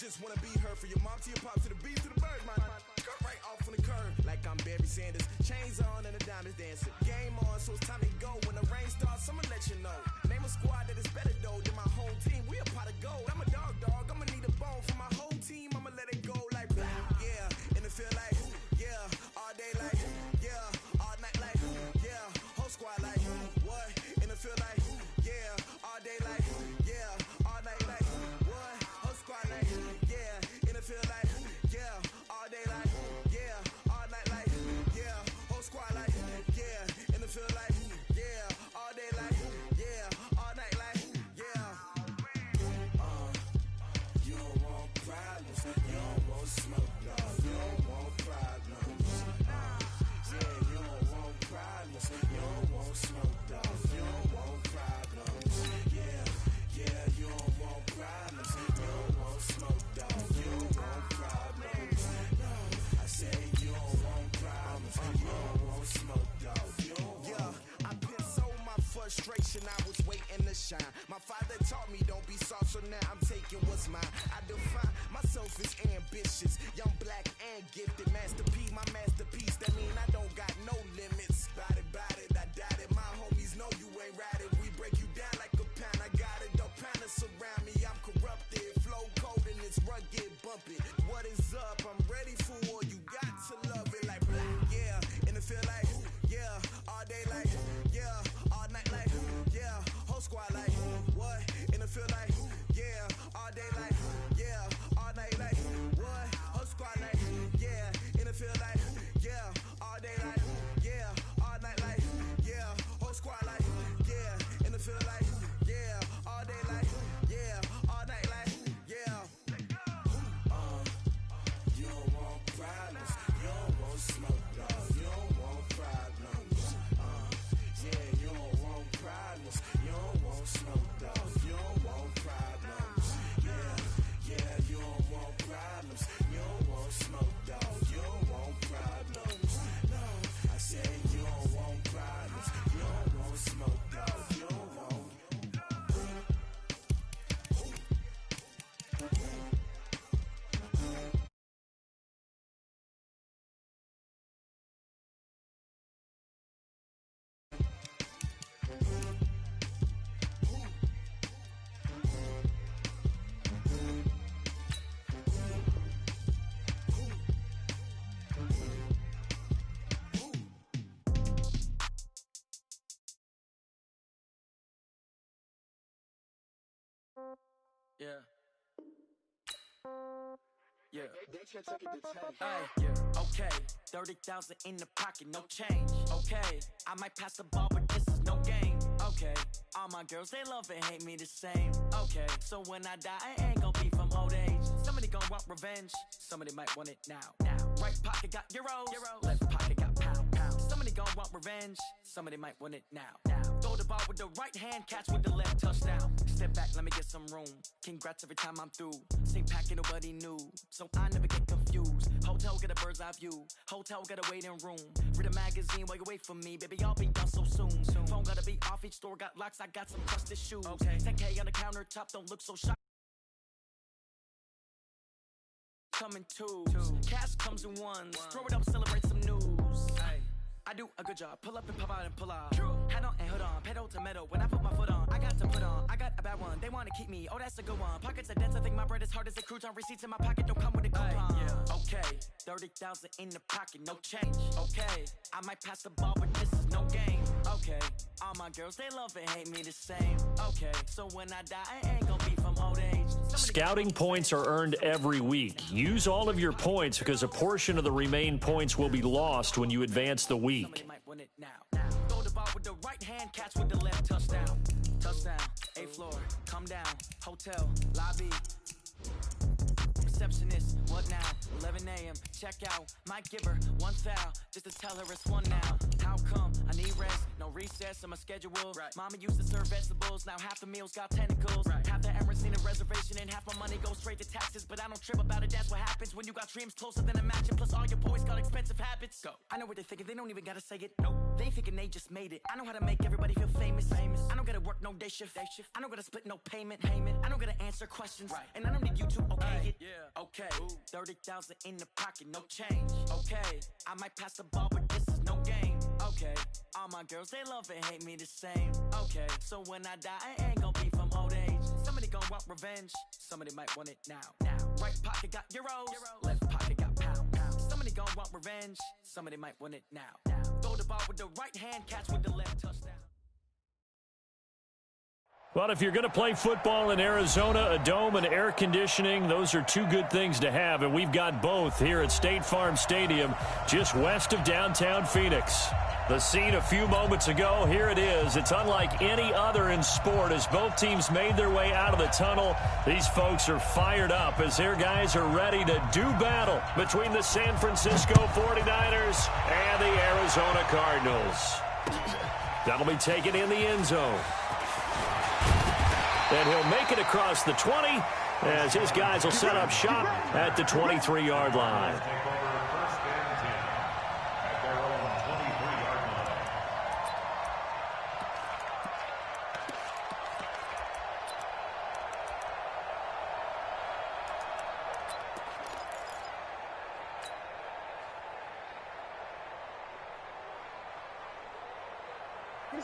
just wanna be her. For your mom to your pop to the beat to the birds, man. Cut right off on the curb, like I'm Barry Sanders. Chains on and the diamonds dancing. Game on, so it's time to go. When the rain starts, I'ma let you know. Name a squad that is better though than my home team. We a pot of gold. I'm a dog. I'ma need a bone for my whole team. I'ma let it go like blah. Yeah, and it feel like yeah, all day like yeah, all night like yeah, whole squad like what? And it feel like yeah, all day like yeah, all night like what? Whole squad like yeah, and it feel like yeah, all day like yeah, all night like yeah, whole squad like yeah, and it feel like yeah, all day like yeah, all night like yeah. You don't want problems, you don't want smoke, no, you don't want problems. Yeah, you don't want problems, you don't want smoke, no, you don't want problems. Yeah, you don't want problems, you don't want smoke, dog, you don't want problems. No, I say you don't want problems, you don't want smoke, dog, you don't want. Yeah, I pissed so my frustration, I was waiting to shine. My father taught me don't be soft, so now I'm taking what's mine. I define myself as ambitious, young, black, and gifted. Master P, my masterpiece. That mean I don't got no limits. Bout it, I doubt it. My homies know you ain't ride it. We break you down like a pound. I got it, don't pound to surround me. I'm corrupted, flow cold and it's rugged, bumpy. What is up? I'm ready for war. You got to love it like blah. Yeah, and it feel like yeah, all day like yeah, all night like yeah, whole squad like what? And it feel like yeah, all day like yeah, all night like what? Whole squad like yeah, and it feel like yeah, all day like yeah, all night like yeah, whole squad like yeah, and it feel like yeah, all day like yeah, all night like yeah. You don't want problems, you don't want smoke, no, you don't want problems. Yeah, you don't want problems, you don't want smoke, dog, you don't want problems. Yeah, you don't want problems, you don't want smoke, dog, you don't want problems. No, I said you don't want problems, you don't want smoke, dog, you don't want. Yeah. Yeah. Hey, yeah. Okay. 30,000 in the pocket, no change. Okay. I might pass the ball, but this is no game. Okay. All my girls, they love and hate me the same. Okay. So when I die, I ain't gonna be from old age. Somebody gonna want revenge. Somebody might want it now. Right pocket got euros. Left pocket got pound. Somebody gonna want revenge. Somebody might want it now. Throw the ball with the right hand, catch with the left, touchdown. Step back, let me get some room. Congrats every time I'm through. Same packet, nobody knew, so I never get confused. Hotel get a bird's eye view. Hotel get a waiting room. Read a magazine while you wait for me, baby. I'll be done so soon. Phone gotta be off, each store got locks. I got some trusted shoes. Okay. 10K on the countertop, don't look so shocked. Come in twos. Cash comes in ones. Throw it up, celebrate some news. Ay. I do a good job. Pull up and pop out and pull out. Head on and hood on. Pedal to metal. When I put my foot on, I got to put on. I got a bad one. They want to keep me. Oh, that's a good one. Pockets are dense. I think my bread is hard as a crouton. Receipts in my pocket don't come with a coupon. Yeah. Okay. 30,000 in the pocket. No change. Okay. I might pass the ball, but this is no game. Okay. All my girls, they love and hate me the same. Okay. So when I die, I ain't gonna be from old age. Scouting points are earned every week. Use all of your points because a portion of the remaining points will be lost when you advance the week. Somebody might want it now. Throw the ball with the right hand, catch with the left, touchdown. Touchdown, 8th floor, come down, hotel, lobby. Receptionist, what now? 11 a.m., check out, might give her one foul, just to tell her it's one now. How come? I need rest, no recess in my schedule. Right. Mama used to serve vegetables, now half the meals got tentacles. Right. Half the Emirates need a reservation and half my money goes straight to taxes. But I don't trip about it, that's what happens when you got dreams closer than a mansion. Plus all your boys got expensive habits. Go. I know what they're thinking, they don't even gotta say it. Nope. They thinking they just made it. I know how to make everybody feel famous. I don't gotta work no day shift. I don't gotta split no payment. I don't gotta answer questions. Right. And I don't need you to, okay. it? Yeah. Okay. 30,000 in the pocket, no change. Okay. I might pass the ball, but this is no game. Okay. All my girls, they love and hate me the same. Okay. So when I die, I ain't gonna be from old age. Somebody gonna want revenge. Somebody might want it now. Right pocket got euros. Left pocket got pounds. Somebody gonna want revenge. Somebody might want it now. Throw the ball with the right hand, catch with the left, touchdown. Well, if you're going to play football in Arizona, a dome and air conditioning, those are two good things to have, and we've got both here at State Farm Stadium, just west of downtown Phoenix. The scene a few moments ago, here it is. It's unlike any other in sport as both teams made their way out of the tunnel. These folks are fired up as their guys are ready to do battle between the San Francisco 49ers and the Arizona Cardinals. That'll be taken in the end zone. And he'll make it across the 20 as his guys will set up shop at the 23-yard line.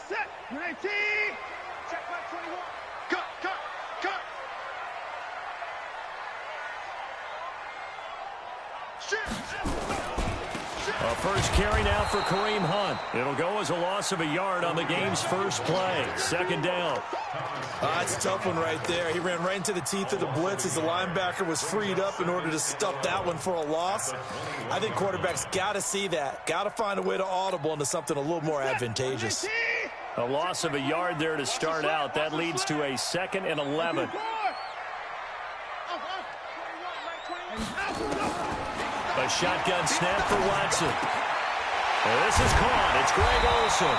Set, 19, check back 21. Cut. A first carry now for Kareem Hunt. It'll go as a loss of a yard on the game's first play. Second down. That's a tough one right there. He ran right into the teeth of the blitz as the linebacker was freed up in order to stuff that one for a loss. I think quarterbacks got to see that. Got to find a way to audible into something a little more advantageous. A loss of a yard there to start out. That leads to a 2nd and 11. A shotgun snap for Watson. This is caught. It's Greg Olsen.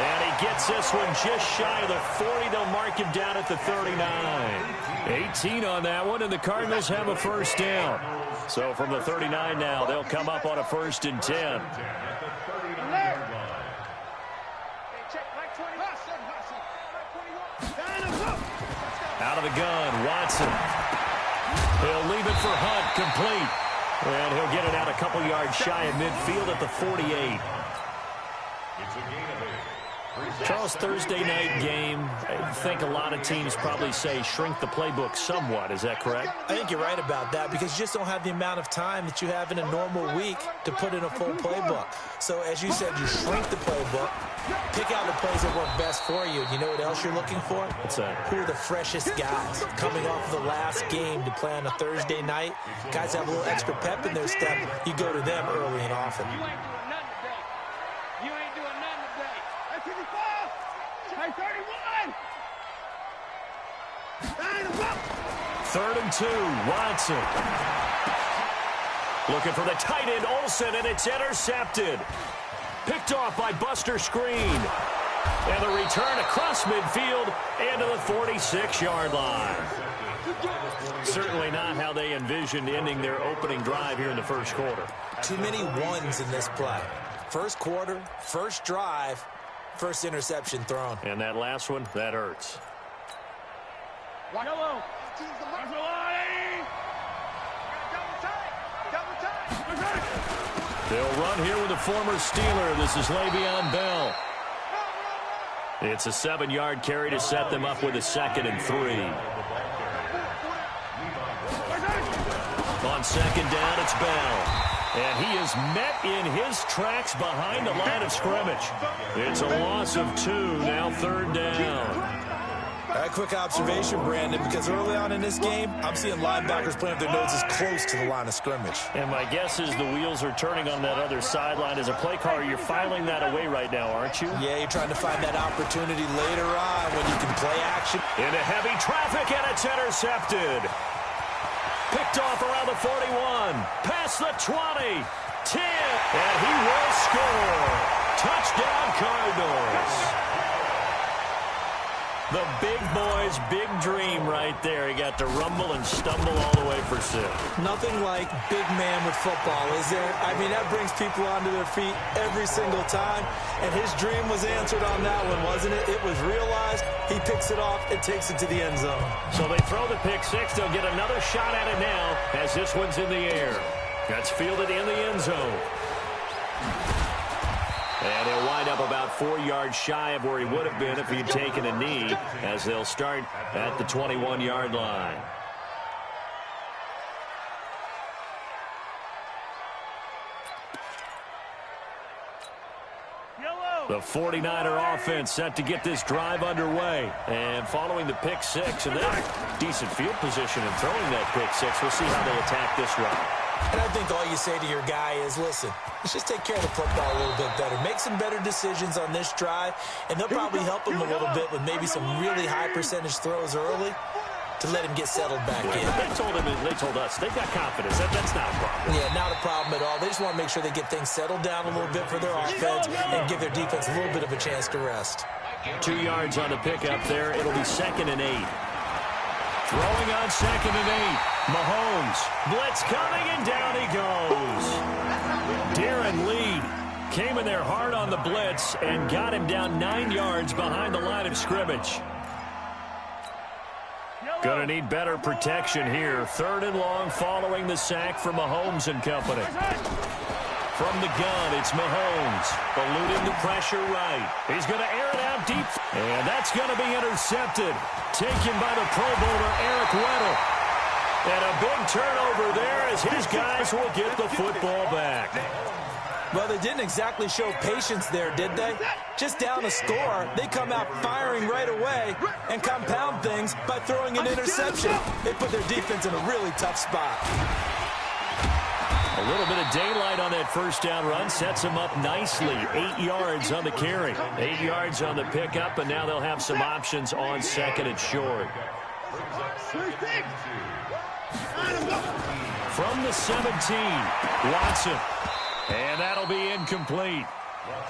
And he gets this one just shy of the 40. They'll mark him down at the 39. 18 on that one, and the Cardinals have a first down. So from the 39 now, they'll come up on a 1st and 10. Out of the gun, Watson. He'll leave it for Hunt, complete. And he'll get it out a couple yards shy of midfield at the 48. Charles, Thursday night game, I think a lot of teams probably say shrink the playbook somewhat. Is that correct? I think you're right about that because you just don't have the amount of time that you have in a normal week to put in a full playbook. So as you said, you shrink the playbook, pick out the plays that work best for you. You know what else you're looking for? What's that? Who are the freshest guys coming off of the last game to play on a Thursday night? Guys have a little extra pep in their step. You go to them early and often. You ain't doing nothing today. That's 54. Hey, 31. 3rd and 2, Watson. Looking for the tight end, Olsen, and it's intercepted. Picked off by Buster Screen. And the return across midfield and to the 46-yard line. Certainly not how they envisioned ending their opening drive here in the first quarter. Too many ones in this play. First quarter, first drive, first interception thrown. And that last one, that hurts. Yellow. They'll run here with the former Steeler. This is Le'Veon Bell. It's a 7-yard carry to set them up with a 2nd and 3. On 2nd down, it's Bell. And he is met in his tracks behind the line of scrimmage. It's a loss of 2, now 3rd down. A quick observation, Brandon, because early on in this game, I'm seeing linebackers playing with their noses close to the line of scrimmage. And my guess is the wheels are turning on that other sideline. As a play caller, you're filing that away right now, aren't you? Yeah, you're trying to find that opportunity later on when you can play action. Into heavy traffic, and it's intercepted. Picked off around the 41, past the 20, 10, and he will score. Touchdown, Cardinals. The big boys, big dream right there. He got to rumble and stumble all the way for 6. Nothing like big man with football, is there? I mean, that brings people onto their feet every single time, and his dream was answered on that one, wasn't it? It was realized. He picks it off and takes it to the end zone. So they throw the pick 6. They'll get another shot at it now as this one's in the air. That's fielded in the end zone. And he'll wind up about 4 yards shy of where he would have been if he'd taken a knee, as they'll start at the 21-yard line. The 49er offense set to get this drive underway. And following the pick 6, and then decent field position in throwing that pick 6. We'll see how they attack this route. And I think all you say to your guy is, listen, let's just take care of the football a little bit better. Make some better decisions on this drive, and they'll probably help him a little bit with maybe some really high percentage throws early to let him get settled back in. They told us they've got confidence. That's not a problem. Yeah, not a problem at all. They just want to make sure they get things settled down a little bit for their offense and give their defense a little bit of a chance to rest. 2 yards on the pickup there. It'll be 2nd and 8. Throwing on 2nd and 8. Mahomes. Blitz coming, and down he goes. Darren Lee came in there hard on the blitz and got him down 9 yards behind the line of scrimmage. Going to need better protection here. 3rd and long following the sack for Mahomes and company. From the gun, it's Mahomes. Eluding the pressure right. He's going to air it out deep. And that's going to be intercepted. Taken by the Pro Bowler, Eric Weddle. And a big turnover there as his guys will get the football back. Well, they didn't exactly show patience there, did they? Just down a score, they come out firing right away and compound things by throwing an interception. They put their defense in a really tough spot. A little bit of daylight on that first down run sets them up nicely. 8 yards on the carry. 8 yards on the pickup, and now they'll have some options on 2nd and short. From the 17, Watson. And that'll be incomplete.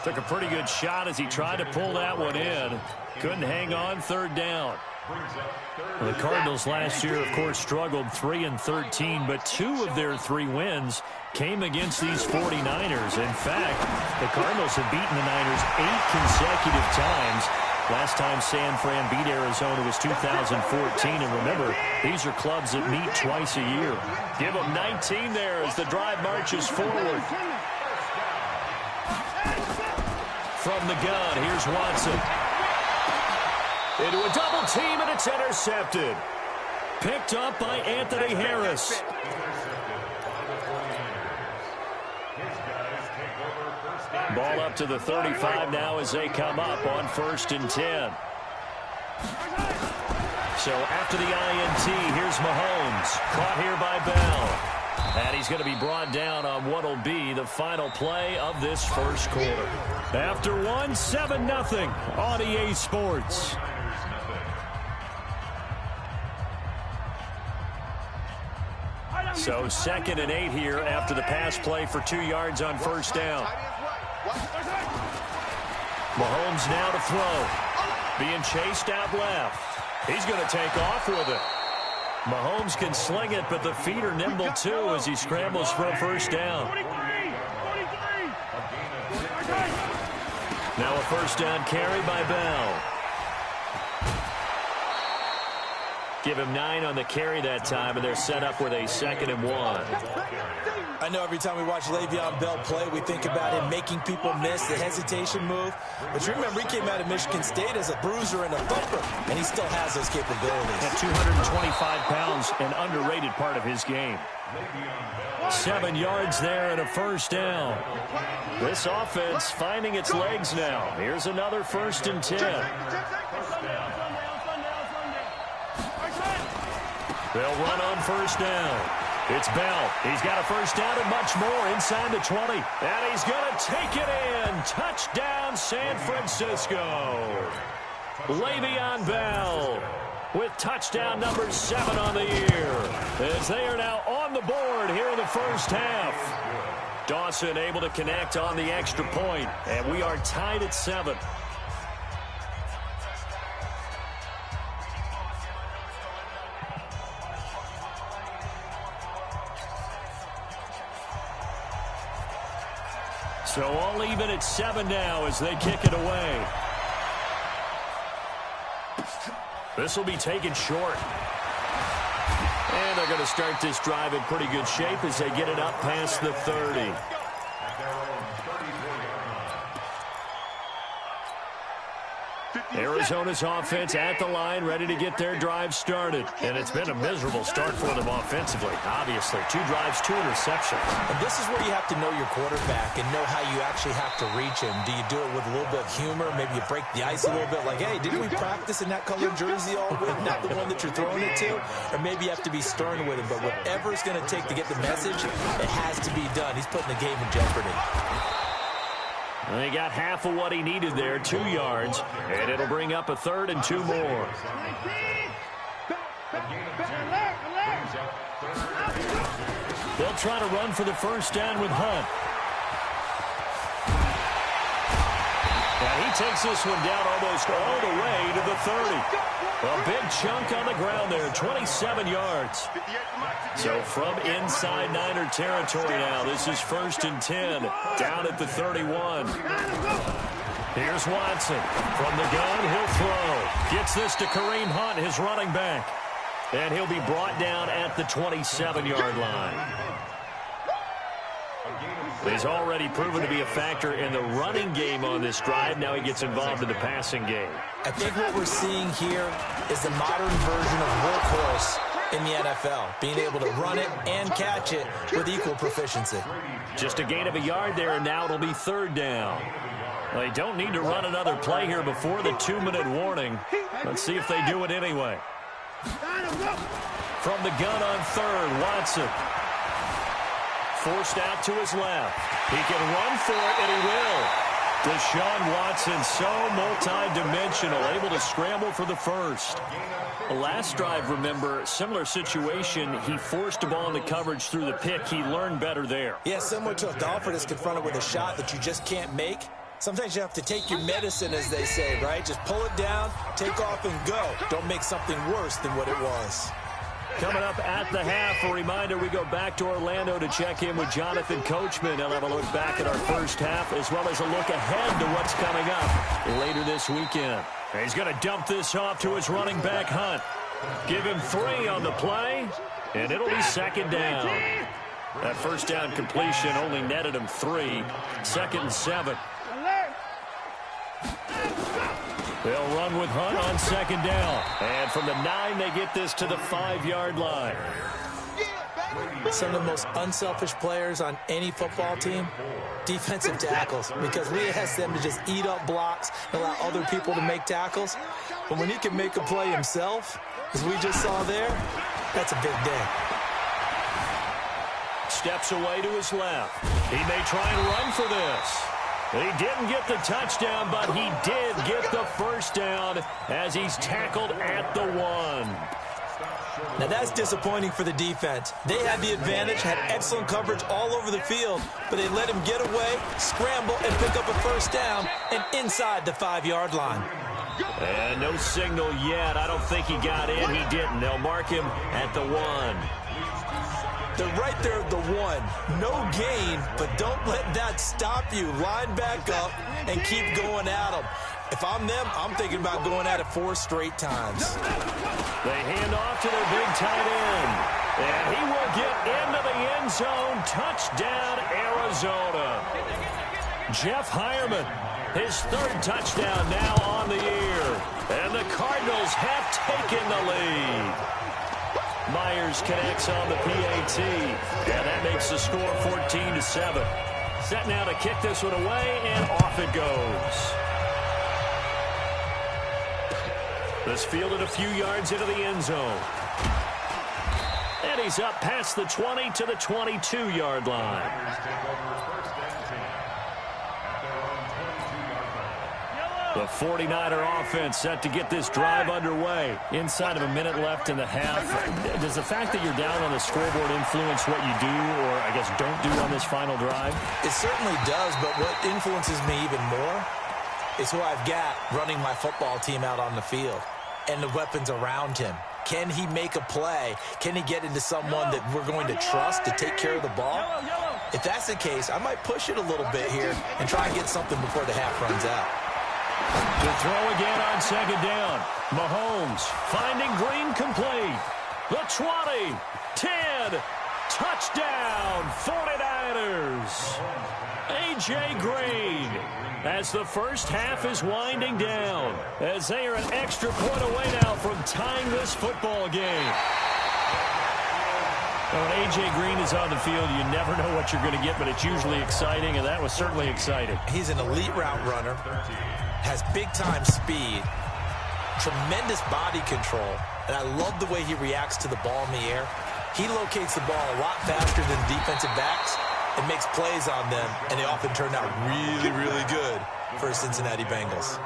Took a pretty good shot as he tried to pull that one in. Couldn't hang on, 3rd down. Well, the Cardinals last year, of course, struggled 3-13, but 2 of their 3 wins came against these 49ers. In fact, the Cardinals have beaten the Niners 8 consecutive times. Last time San Fran beat Arizona was 2014. And remember, these are clubs that meet twice a year. Give them 19 there as the drive marches forward. From the gun, here's Watson. Into a double team, and it's intercepted. Picked up by Anthony Harris. Ball up to the 35 now as they come up on 1st and 10. So after the INT, here's Mahomes. Caught here by Bell. And he's going to be brought down on what will be the final play of this first quarter. After one, 7-0 on EA Sports. So 2nd and 8 here after the pass play for 2 yards on 1st down. Mahomes now to throw. Being chased out left. He's going to take off with it. Mahomes can sling it, but the feet are nimble too as he scrambles for a 1st down. Now a 1st down carry by Bell. Give him 9 on the carry that time, and they're set up with a 2nd and 1. I know every time we watch Le'Veon Bell play, we think about him making people miss the hesitation move. But you remember, he came out of Michigan State as a bruiser and a thumper, and he still has those capabilities. At 225 pounds, an underrated part of his game. 7 yards there and a 1st down. This offense finding its legs now. Here's another 1st and 10. They'll run on 1st down. It's Bell. He's got a 1st down and much more inside the 20. And he's going to take it in. Touchdown, San Francisco. Le'Veon Bell with touchdown number 7 on the year. As they are now on the board here in the first half. Dawson able to connect on the extra point. And we are tied at 7. So all even at 7 now as they kick it away. This will be taken short. And they're going to start this drive in pretty good shape as they get it up past the 30. Arizona's offense at the line, ready to get their drive started. And it's been a miserable start for them offensively, obviously. 2 drives, 2 interceptions. And this is where you have to know your quarterback and know how you actually have to reach him. Do you do it with a little bit of humor? Maybe you break the ice a little bit, like, hey, didn't we practice in that colored jersey all week? Not the one that you're throwing it to? Or maybe you have to be stern with him. But whatever it's going to take to get the message, it has to be done. He's putting the game in jeopardy. And he got half of what he needed there, 2 yards, and it'll bring up a 3rd and 2 more. They'll try to run for the first down with Hunt. And he takes this one down almost all the way to the 30. A big chunk on the ground there, 27 yards. So from inside Niner territory now, this is 1st and 10, down at the 31. Here's Watson. From the gun, he'll throw. Gets this to Kareem Hunt, his running back. And he'll be brought down at the 27-yard line. He's already proven to be a factor in the running game on this drive. Now he gets involved in the passing game. I think what we're seeing here is the modern version of workhorse in the NFL, being able to run it and catch it with equal proficiency. Just a gain of a yard there, and now it'll be 3rd down. Well, they don't need to run another play here before the 2-minute warning. Let's see if they do it anyway. From the gun on 3rd, Watson. Forced out to his left. He can run for it, and he will. Deshaun Watson, so multi-dimensional, able to scramble for the first. Last drive, remember, similar situation. He forced a ball into coverage through the pick. He learned better there. Yeah, similar to a golfer that's confronted with a shot that you just can't make. Sometimes you have to take your medicine, as they say, right? Just pull it down, take off, and go. Don't make something worse than what it was. Coming up at the half, a reminder, we go back to Orlando to check in with Jonathan Coachman. He'll have a look back at our first half, as well as a look ahead to what's coming up later this weekend. He's going to dump this off to his running back, Hunt. Give him 3 on the play, and it'll be 2nd down. That first down completion only netted him 3. 2nd and 7. They'll run with Hunt on 2nd down. And from the 9, they get this to the 5-yard line. Some of the most unselfish players on any football team, defensive tackles, because we ask them to just eat up blocks and allow other people to make tackles. But when he can make a play himself, as we just saw there, that's a big day. Steps away to his left. He may try and run for this. He didn't get the touchdown, but he did get the first down as he's tackled at the 1. Now that's disappointing for the defense. They had the advantage, had excellent coverage all over the field, but they let him get away, scramble, and pick up a first down, and inside the 5-yard line. And no signal yet. I don't think he got in. He didn't. They'll mark him at the 1. They're right there at the 1. No gain, but don't let that stop you. Line back up and keep going at them. If I'm them, I'm thinking about going at it 4 straight times. They hand off to their big tight end. And he will get into the end zone. Touchdown, Arizona. Jeff Hireman, his 3rd touchdown now on the year. And the Cardinals have taken the lead. Myers connects on the PAT, and that makes the score 14-7. Set now to kick this one away, and off it goes. This fielded a few yards into the end zone. And he's up past the 20 to the 22-yard line. The 49er offense set to get this drive underway. Inside of a minute left in the half. Does the fact that you're down on the scoreboard influence what you do, or I guess don't do on this final drive? It certainly does, but what influences me even more is who I've got running my football team out on the field and the weapons around him. Can he make a play? Can he get into someone that we're going to trust to take care of the ball? If that's the case, I might push it a little bit here and try and get something before the half runs out. To throw again on second down. Mahomes finding Green complete. The 20, 10, touchdown, 49ers. A.J. Green, as the first half is winding down, as they are an extra point away now from tying this football game. When A.J. Green is on the field, you never know what you're going to get, but it's usually exciting, and that was certainly exciting. He's an elite route runner, has big-time speed, tremendous body control, and I love the way he reacts to the ball in the air. He locates the ball a lot faster than defensive backs and makes plays on them, and they often turn out really, really good for the Cincinnati Bengals.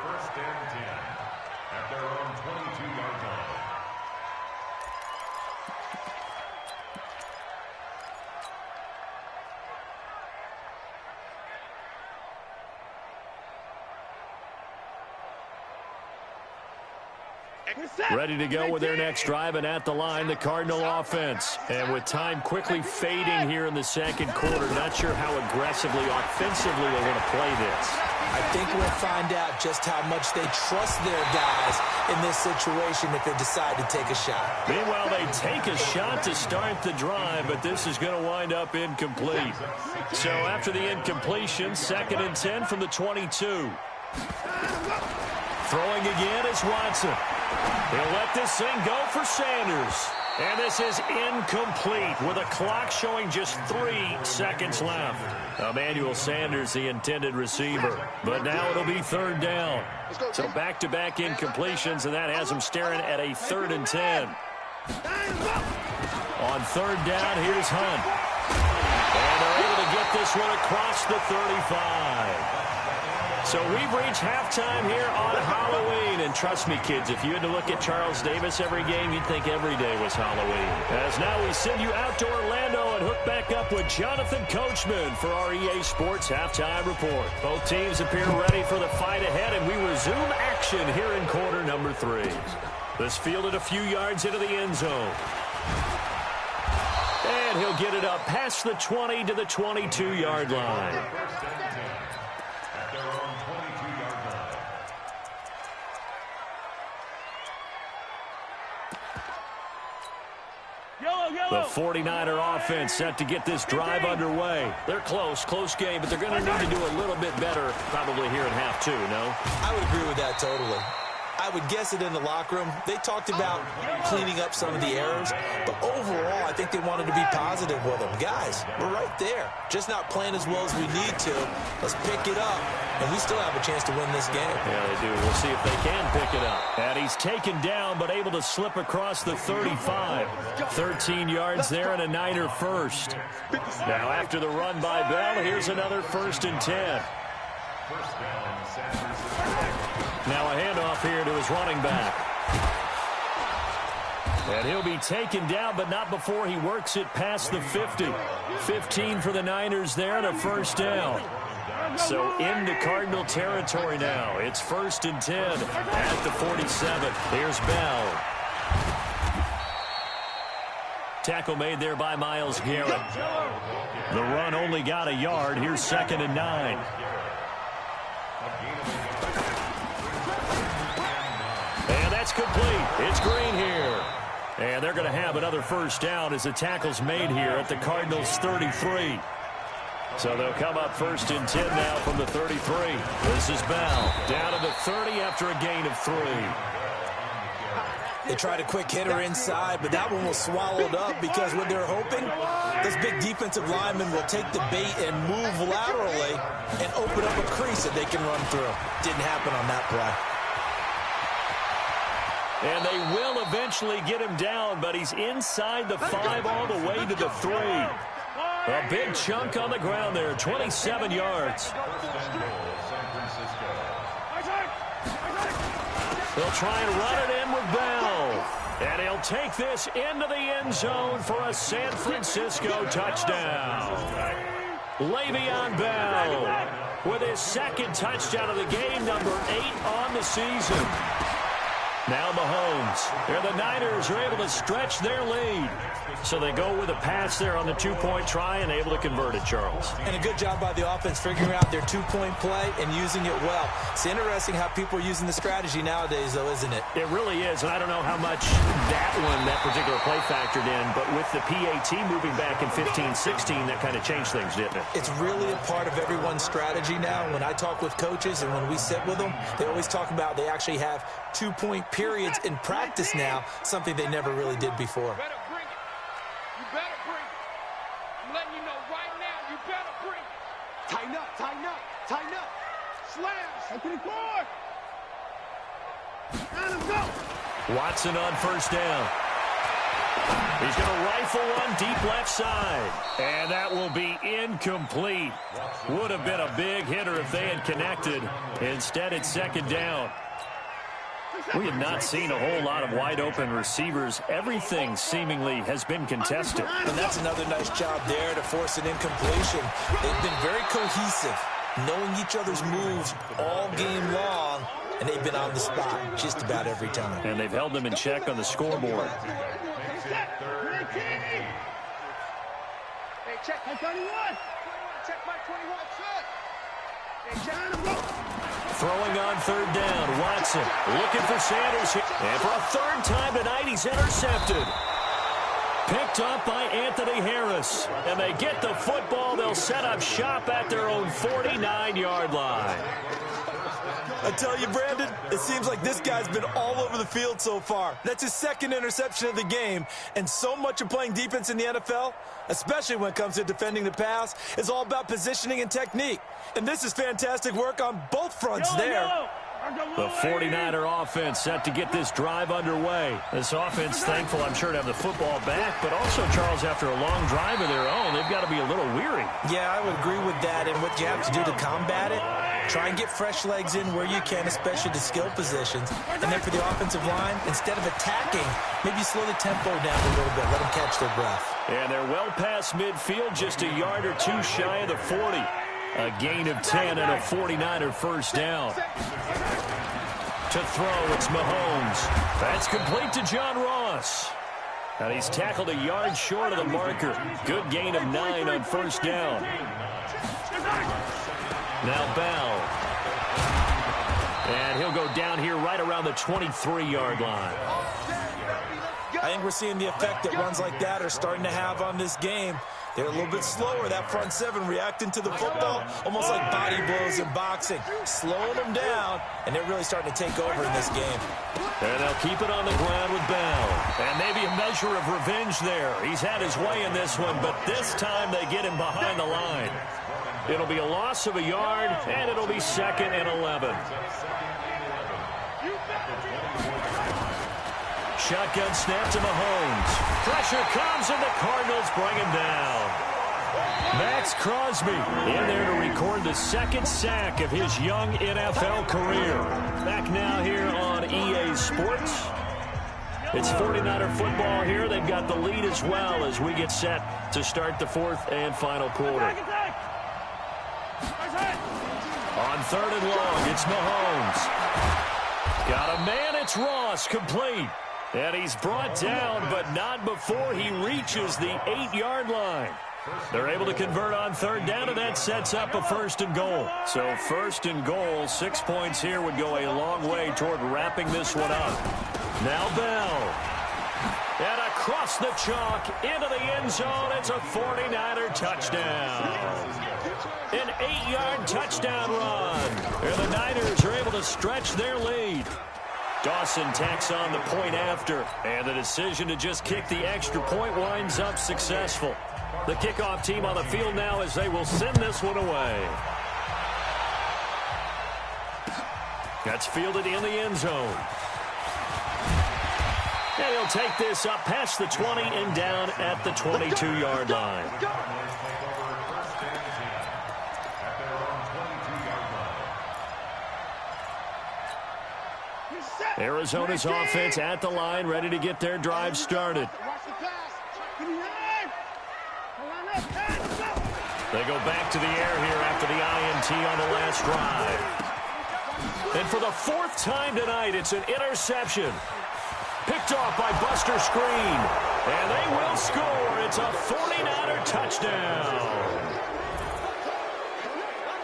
Ready to go with their next drive, and at the line, the Cardinal offense. And with time quickly fading here in the second quarter, not sure how aggressively, offensively they want to play this. I think we'll find out just how much they trust their guys in this situation if they decide to take a shot. Meanwhile, they take a shot to start the drive, but this is going to wind up incomplete. So after the incompletion, 2nd and 10 from the 22. Throwing again is Watson. He'll let this thing go for Sanders. And this is incomplete with a clock showing just 3 seconds left. Emmanuel Sanders, the intended receiver. But now it'll be 3rd down. So back-to-back incompletions, and that has them staring at a 3rd and 10. On 3rd down, here's Hunt. And they're able to get this one across the 35. So we've reached halftime here on Halloween. And trust me, kids, if you had to look at Charles Davis every game, you'd think every day was Halloween. As now we send you out to Orlando and hook back up with Jonathan Coachman for our EA Sports Halftime Report. Both teams appear ready for the fight ahead, and we resume action here in quarter number 3. This fielded a few yards into the end zone. And he'll get it up past the 20 to the 22-yard line. The 49er offense set to get this drive underway. They're close game, but they're going to need to do a little bit better probably here in half 2, no? I would agree with that totally. I would guess it in the locker room. They talked about cleaning up some of the errors, but overall, I think they wanted to be positive with them. Guys, we're right there. Just not playing as well as we need to. Let's pick it up, and we still have a chance to win this game. Yeah, they do. We'll see if they can pick it up. And he's taken down, but able to slip across the 35. 13 yards there and a Niner first. Now, after the run by Bell, here's another 1st and 10. Now a handoff here to his running back. And he'll be taken down, but not before he works it past the 50. 15 for the Niners there and a 1st down. So into Cardinal territory now. It's 1st and 10 at the 47. Here's Bell. Tackle made there by Myles Garrett. The run only got a yard. Here's 2nd and 9. And that's complete. It's Green here. And they're going to have another 1st down as the tackle's made here at the Cardinals' 33. So they'll come up 1st and 10 now from the 33. This is Bell. Down to the 30 after a gain of 3. They tried a quick hitter inside, but that one was swallowed up because what they're hoping, those big defensive linemen will take the bait and move laterally and open up a crease that they can run through. Didn't happen on that play. And they will eventually get him down, but he's inside the 5 all the way to the 3. A big chunk on the ground there, 27 yards. They'll try and run it in with Bell. And he'll take this into the end zone for a San Francisco touchdown. Le'Veon Bell with his 2nd touchdown of the game, number 8 on the season. Now Mahomes. The Niners are able to stretch their lead. So they go with a pass there on the two-point try and able to convert it, Charles. And a good job by the offense figuring out their two-point play and using it well. It's interesting how people are using the strategy nowadays, though, isn't it? It really is, and I don't know how much that particular play factored in, but with the PAT moving back in 15-16, that kind of changed things, didn't it? It's really a part of everyone's strategy now. When I talk with coaches and when we sit with them, they always talk about they actually have two-point periods in practice now, something they never really did before. Tighten up, tighten up, tighten up. Slash. Up to the court. Let him go. Watson on first down. He's going to rifle one deep left side. And that will be incomplete. Would have been a big hitter if they had connected. Instead, it's second down. We have not seen a whole lot of wide-open receivers. Everything seemingly has been contested. And that's another nice job there to force an incompletion. They've been very cohesive, knowing each other's moves all game long, and they've been on the spot just about every time. And they've held them in check on the scoreboard. Hey, check my 21. Check my 21, son. Hey, check him up. Throwing on third down, Watson looking for Sanders. And for a third time tonight, he's intercepted. Picked up by Anthony Harris. And they get the football. They'll set up shop at their own 49-yard line. I tell you, Brandon, it seems like this guy's been all over the field so far. That's his second interception of the game. And so much of playing defense in the NFL, especially when it comes to defending the pass, is all about positioning and technique. And this is fantastic work on both fronts there. The 49er offense set to get this drive underway. This offense thankful, I'm sure, to have the football back, but also, Charles, after a long drive of their own, they've got to be a little weary. Yeah, I would agree with that. And what you have to do to combat it, try and get fresh legs in where you can, especially the skill positions. And then for the offensive line, instead of attacking, maybe slow the tempo down a little bit. Let them catch their breath. And they're well past midfield, just a yard or two shy of the 40. A gain of 10 and a 49er first down. To throw, it's Mahomes. That's complete to John Ross. And he's tackled a yard short of the marker. Good gain of 9 on first down. Now Bell. And he'll go down here right around the 23-yard line. I think we're seeing the effect that runs like that are starting to have on this game. They're a little bit slower, that front seven, reacting to the football, almost like body blows in boxing, slowing them down, and they're really starting to take over in this game. And they'll keep it on the ground with Bell. And maybe a measure of revenge there. He's had his way in this one, but this time they get him behind the line. It'll be a loss of a yard, and it'll be 2nd and 11. Shotgun snap to Mahomes. Pressure comes, and the Cardinals bring him down. Max Crosby in there to record the second sack of his young NFL career. Back now here on EA Sports. It's 49er football here. They've got the lead as well as we get set to start the fourth and final quarter. On third and long, it's Mahomes. Got a man, it's Ross, complete. And he's brought down, but not before he reaches the 8-yard line. They're able to convert on third down, and that sets up a 1st and goal. So 1st and goal, 6 points here would go a long way toward wrapping this one up. Now Bell. And across the chalk, into the end zone, it's a 49er touchdown. An 8-yard touchdown run. And the Niners are able to stretch their lead. Dawson tacks on the point after, and the decision to just kick the extra point winds up successful. The kickoff team on the field now as they will send this one away. That's fielded in the end zone. And he'll take this up past the 20 and down at the 22-yard line. Arizona's offense at the line, ready to get their drive started. They go back to the air here after the INT on the last drive. And for the fourth time tonight, it's an interception. Picked off by Buster Screen. And they will score. It's a 49er touchdown.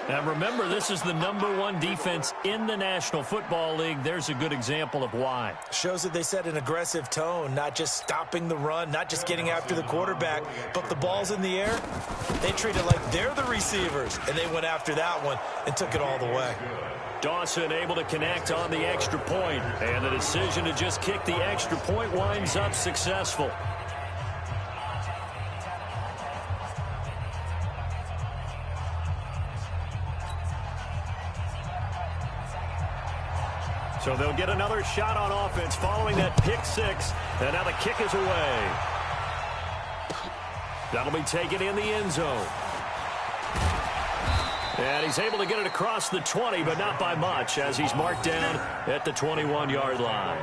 Now remember, this is the #1 defense in the National Football League. There's a good example of why. Shows that they set an aggressive tone, not just stopping the run, not just getting after the quarterback, but the ball's in the air. They treat it like they're the receivers, and they went after that one and took it all the way. Dawson able to connect on the extra point, and the decision to just kick the extra point winds up successful. So they'll get another shot on offense following that pick six, and now the kick is away. That'll be taken in the end zone. And he's able to get it across the 20, but not by much, as he's marked down at the 21-yard line.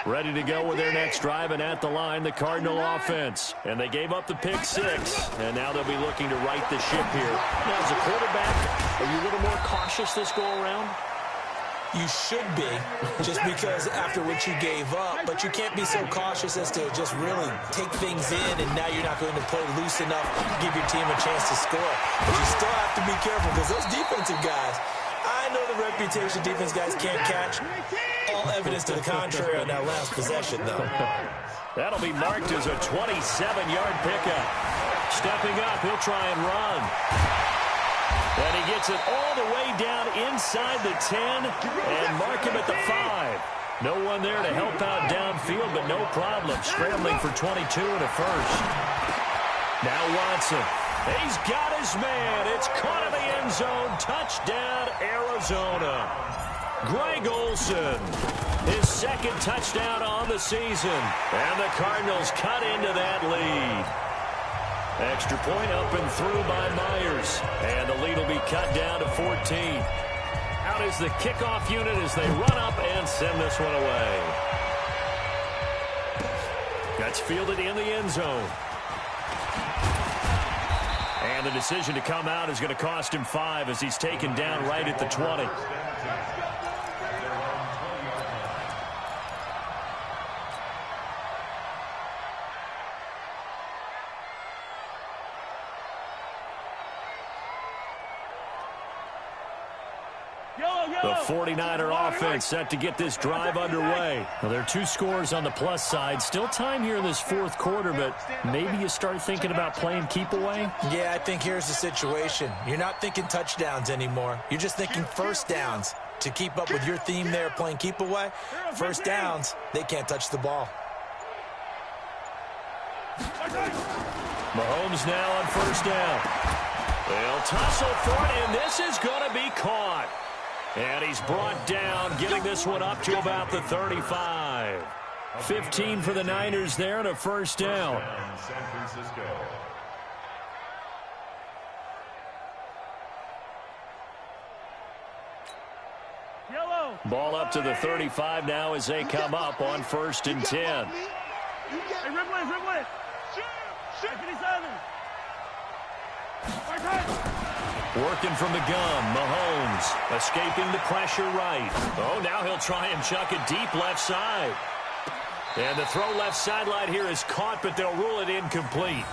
Ready to go with their next drive, and at the line, the Cardinal offense. And they gave up the pick six, and now they'll be looking to right the ship here. Now, as a quarterback, are you a little more cautious this go-around? You should be, just because after what you gave up, but you can't be so cautious as to just really take things in, and now you're not going to play loose enough to give your team a chance to score. But you still have to be careful, because those defensive guys, I know the reputation defense guys can't catch. All evidence to the contrary on that last possession, though. That'll be marked as a 27-yard pickup. Stepping up, he'll try and run. And he gets it all the way down inside the 10 and mark him at the 5. No one there to help out downfield, but no problem. Scrambling for 22 and a first. Now Watson. He's got his man. It's caught in the end zone. Touchdown, Arizona. Greg Olsen, his second touchdown on the season. And the Cardinals cut into that lead. Extra point up and through by Myers. And the lead will be cut down to 14. Out is the kickoff unit as they run up and send this one away. That's fielded in the end zone. And the decision to come out is going to cost him 5 as he's taken down right at the 20. The 49er offense set to get this drive underway. Well, there are 2 scores on the plus side. Still time here in this fourth quarter, but maybe you start thinking about playing keep away? Yeah, I think here's the situation. You're not thinking touchdowns anymore. You're just thinking first downs. To keep up with your theme there, playing keep away, first downs, they can't touch the ball. Mahomes now on first down. They'll tussle for it, and this is going to be caught. And he's brought down, getting this one up to about the 35. 15 for the Niners there and a first down. San Francisco. Ball up to the 35 now as they come up on first and 10. Hey, rip with. Shoot. 57. Working from the gun, Mahomes escaping the pressure right. Oh, now he'll try and chuck it deep left side. And the throw left sideline here is caught, but they'll rule it incomplete.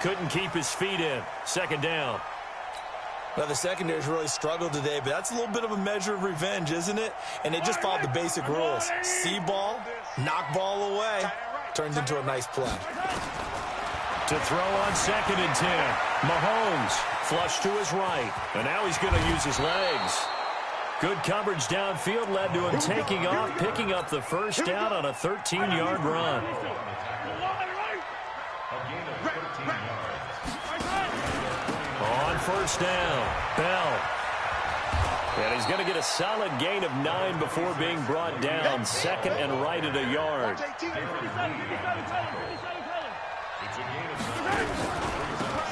Couldn't keep his feet in. Second down. Well, the secondary's really struggled today, but that's a little bit of a measure of revenge, isn't it? And they just followed the basic rules. See ball, knock ball away. Turns into a nice play. To throw on second and 10. Mahomes flush to his right. And now he's going to use his legs. Good coverage downfield led to him taking off, picking up the first down on a 13-yard run. On first down, Bell. And he's going to get a solid gain of 9 before being brought down. Second and right at a yard.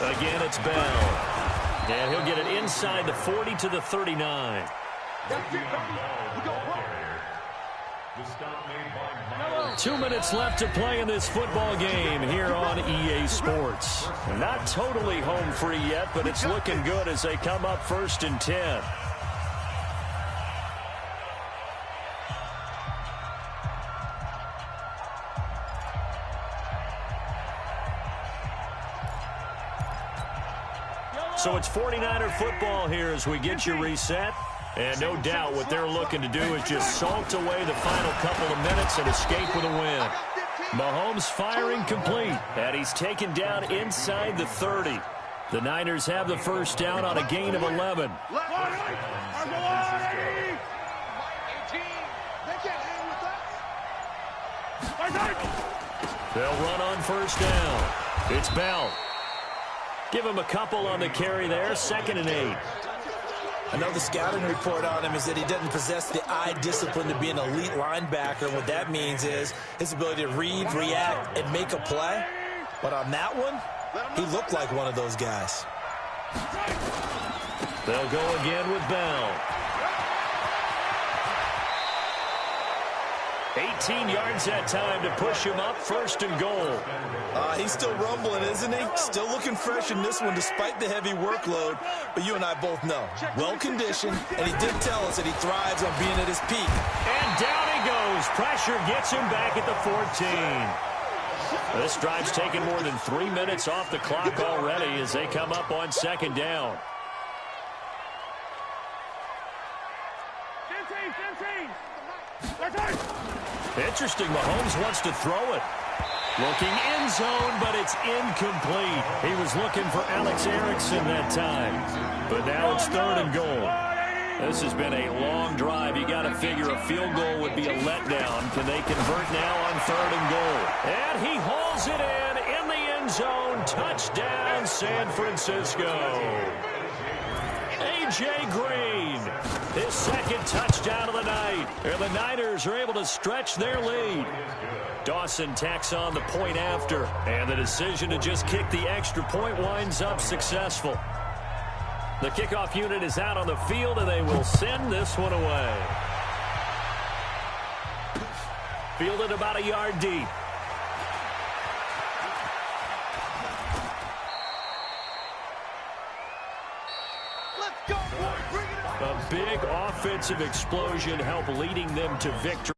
Again, it's Bell. And he'll get it inside the 40 to the 39. 2 minutes left to play in this football game here on EA Sports. Not totally home free yet, but it's looking good as they come up 1st and 10. So it's 49er football here as we get you reset. And no doubt what they're looking to do is just salt away the final couple of minutes and escape with a win. Mahomes firing complete, and he's taken down inside the 30. The Niners have the first down on a gain of 11. They'll run on first down. It's Bell. Give him a couple on the carry there, 2nd and 8. I know the scouting report on him is that he doesn't possess the eye discipline to be an elite linebacker. What that means is his ability to read, react, and make a play. But on that one, he looked like one of those guys. They'll go again with Bell. 18 yards that time to push him up, 1st and goal. He's still rumbling, isn't he? Still looking fresh in this one despite the heavy workload. But you and I both know, well-conditioned, and he did tell us that he thrives on being at his peak. And down he goes. Pressure gets him back at the 14. This drive's taken more than 3 minutes off the clock already as they come up on 2nd down. 15. Interesting, Mahomes wants to throw it. Looking end zone, but it's incomplete. He was looking for Alex Erickson that time. But now it's 3rd and goal. This has been a long drive. You got to figure a field goal would be a letdown. Can they convert now on 3rd and goal? And he hauls it in the end zone. Touchdown, San Francisco. A.J. Green, his 2nd touchdown of the night. And the Niners are able to stretch their lead. Dawson tacks on the point after. And the decision to just kick the extra point winds up successful. The kickoff unit is out on the field, and they will send this one away. Fielded about a yard deep. A big offensive explosion helped leading them to victory.